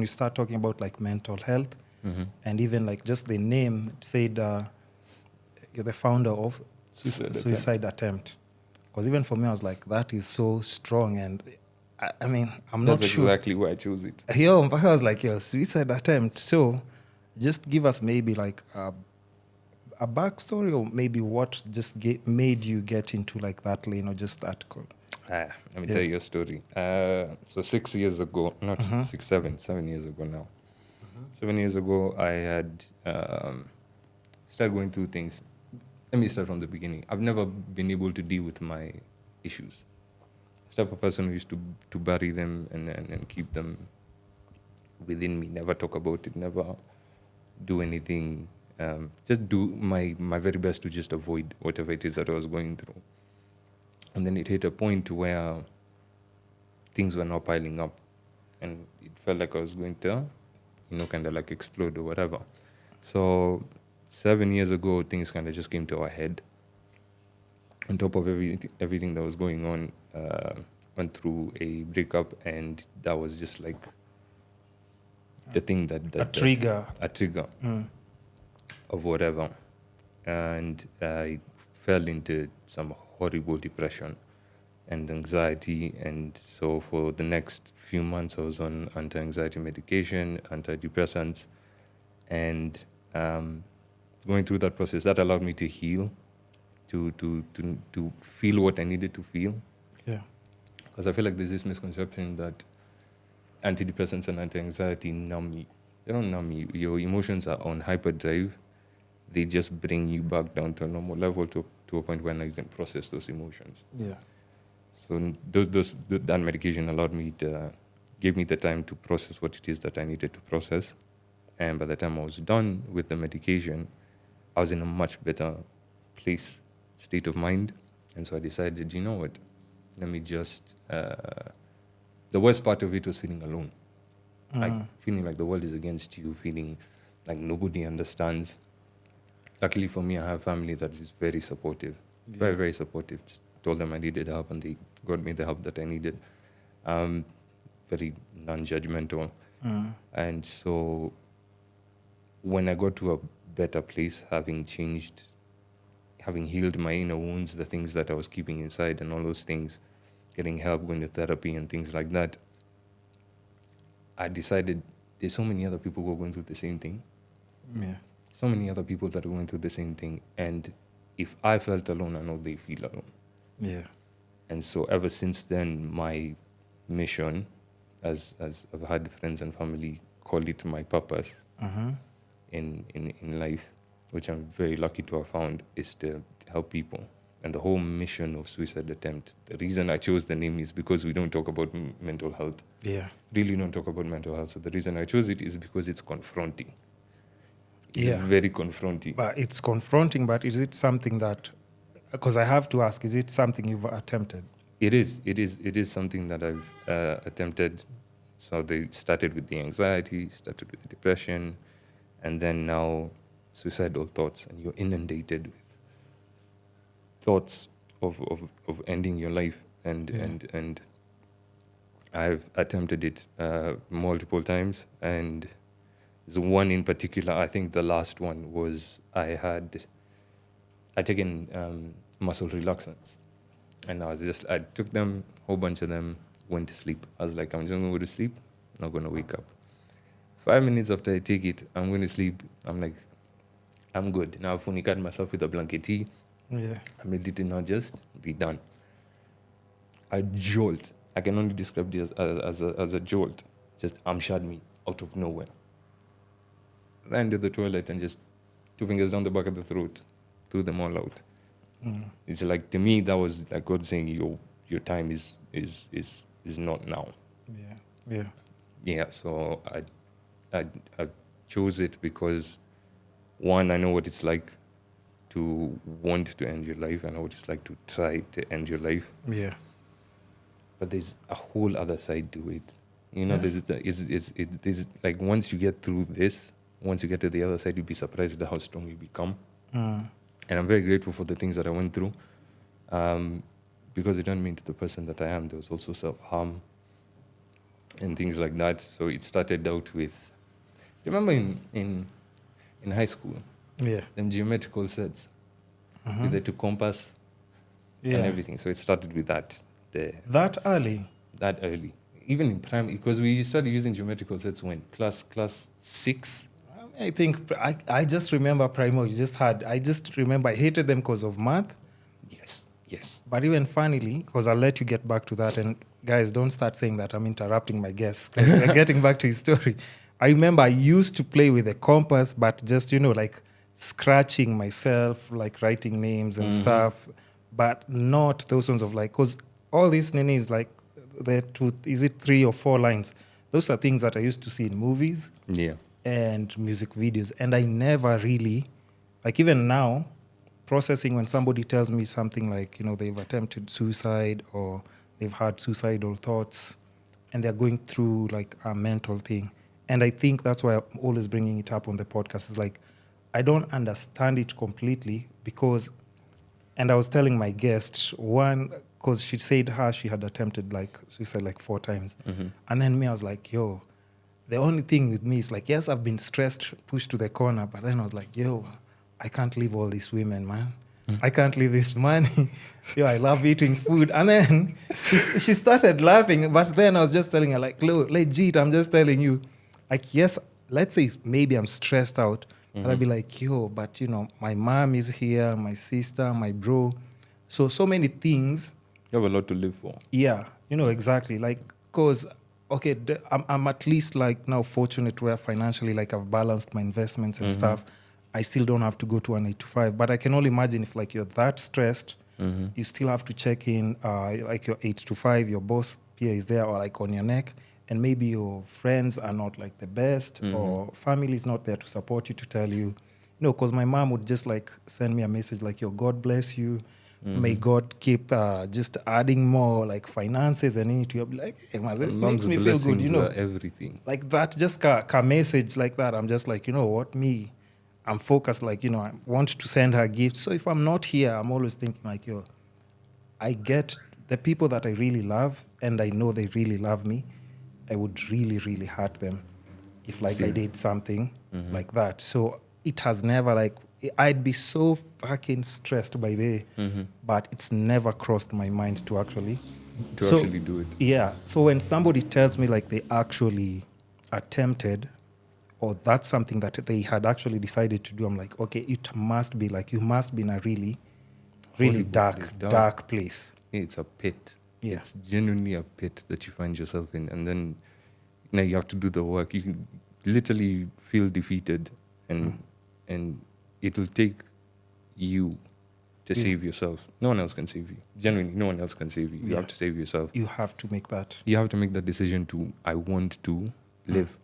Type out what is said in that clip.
you start talking about like mental health, and even like just the name said you're the founder of suicide attempt. Because even for me, I was like, that is so strong, and I mean, I'm not That's sure. exactly why I chose it. Yo, I was like, yo, suicide attempt. So, just give us maybe like a backstory, or maybe what just made you get into like that lane, or just that. Let me tell you a story. So 6 years ago, not 6, 7 years ago now. 7 years ago, I had started going through things. Let me start from the beginning. I've never been able to deal with my issues. I'm the type of person who used to bury them and keep them within me, never talk about it, never do anything. Just do my very best to just avoid whatever it is that I was going through. And then it hit a point where things were not piling up, and it felt like I was going to, kind of like explode or whatever. So 7 years ago, things kind of just came to our head. On top of everything that was going on, went through a breakup, and that was just like the thing that a trigger of whatever. And I fell into some horrible depression and anxiety, and so for the next few months I was on anti-anxiety medication, antidepressants, and going through that process that allowed me to heal, to feel what I needed to feel. Yeah. Because I feel like there's this misconception that antidepressants and anti-anxiety numb you. They don't numb you. Your emotions are on hyperdrive. They just bring you back down to a normal level, to a point where now you can process those emotions. Yeah. So that medication gave me the time to process what it is that I needed to process. And by the time I was done with the medication, I was in a much better state of mind. And so I decided, you know what, let me just, the worst part of it was feeling alone. Like feeling like the world is against you, feeling like nobody understands. Luckily for me, I have family that is very supportive, very, very supportive. Just told them I needed help, and they got me the help that I needed. Very non-judgmental. And so when I got to a better place, having healed my inner wounds, the things that I was keeping inside and all those things, getting help, going to therapy and things like that, I decided there's so many other people who are going through the same thing. Yeah. So many other people that are going through the same thing. And if I felt alone, I know they feel alone. Yeah. And so ever since then, my mission, as I've had friends and family call it my purpose in life, which I'm very lucky to have found, is to help people. And the whole mission of Suicide Attempt, the reason I chose the name is because we don't talk about mental health. Yeah. Really don't talk about mental health. So the reason I chose it is because it's confronting. It's Yeah. very confronting. But it's confronting, but is it something that, because I have to ask, is it something you've attempted? It is something that I've attempted. So they started with the anxiety, started with the depression, and then now suicidal thoughts, and you're inundated with thoughts of ending your life, and I've attempted it multiple times, and there's one in particular. I think the last one was I'd taken muscle relaxants, and I took them, a whole bunch of them, went to sleep. I was like, I'm just going to go to sleep, not going to wake up. 5 minutes after I take it, I'm going to sleep. I'm like, I'm good. Now I've funicated myself with a blanket. Yeah. I'm ready to now just be done. A jolt. I can only describe this as a jolt. Just amshad me out of nowhere. Ran to the toilet and just 2 fingers down the back of the throat, threw them all out. It's like, to me, that was like God saying, your time is not now. Yeah. Yeah. Yeah, so I chose it because, one, I know what it's like to want to end your life. I know what it's like to try to end your life. Yeah. But there's a whole other side to it. Yeah. There's like, once you get through this, once you get to the other side, you'll be surprised at how strong you become. And I'm very grateful for the things that I went through, because it turned me into the person that I am. There was also self-harm. and things like that. So it started out with, remember in high school, Yeah. them geometrical sets with the two compass and Yeah. everything. So it started with that. That early. That early. Even in primary, because we started using geometrical sets when? Class 6? I think I just remember primary. I just remember I hated them because of math. Yes. But even funnily, because I'll let you get back to that, and guys, don't start saying that I'm interrupting my guests, because we're getting back to his story. I remember I used to play with a compass, but just, like scratching myself, like writing names and stuff, but not those ones of like, because all these nini is like, is it 3 or 4 lines? Those are things that I used to see in movies and music videos. And I never really, like even now, processing when somebody tells me something like, they've attempted suicide or they've had suicidal thoughts and they're going through like a mental thing. And I think that's why I'm always bringing it up on the podcast. It's like, I don't understand it completely because, and I was telling my guest, one, because she said she had attempted like suicide like 4 times. And then me, I was like, yo, the only thing with me is like, yes, I've been stressed, pushed to the corner. But then I was like, yo, I can't leave all these women, man. I can't leave this money. Yo, I love eating food. And then she started laughing. But then I was just telling her, like, legit, I'm just telling you, like, yes, let's say maybe I'm stressed out. And I'd be like, yo, but, my mom is here, my sister, my bro. So many things. You have a lot to live for. Yeah, exactly. Like, because, okay, I'm at least like now fortunate where financially, like I've balanced my investments and stuff. I still don't have to go to an 8 to 5. But I can only imagine if like you're that stressed, you still have to check in like your 8 to 5, your boss peer is there or like on your neck. And maybe your friends are not like the best or family is not there to support you, to tell you, because my mom would just like send me a message like, yo, God bless you. May God keep just adding more like finances and into be like, hey, man, it makes me feel good, everything. Like that, just a message like that. I'm just like, what, I'm focused, like, I want to send her gifts. So if I'm not here, I'm always thinking like, yo, I get the people that I really love and I know they really love me. I would really, really hurt them if like I did something like that. So it has never like, I'd be so fucking stressed by but it's never crossed my mind to actually do it. Yeah. So when somebody tells me like they actually attempted or that's something that they had actually decided to do, I'm like, okay, it must be like, you must be in a really, really dark place. It's a pit. Yeah. It's genuinely a pit that you find yourself in. And then you have to do the work. You can literally feel defeated and it'll take you to save yourself. No one else can save you. Genuinely, no one else can save you. You have to save yourself. You have to make that. You have to make that decision I want to live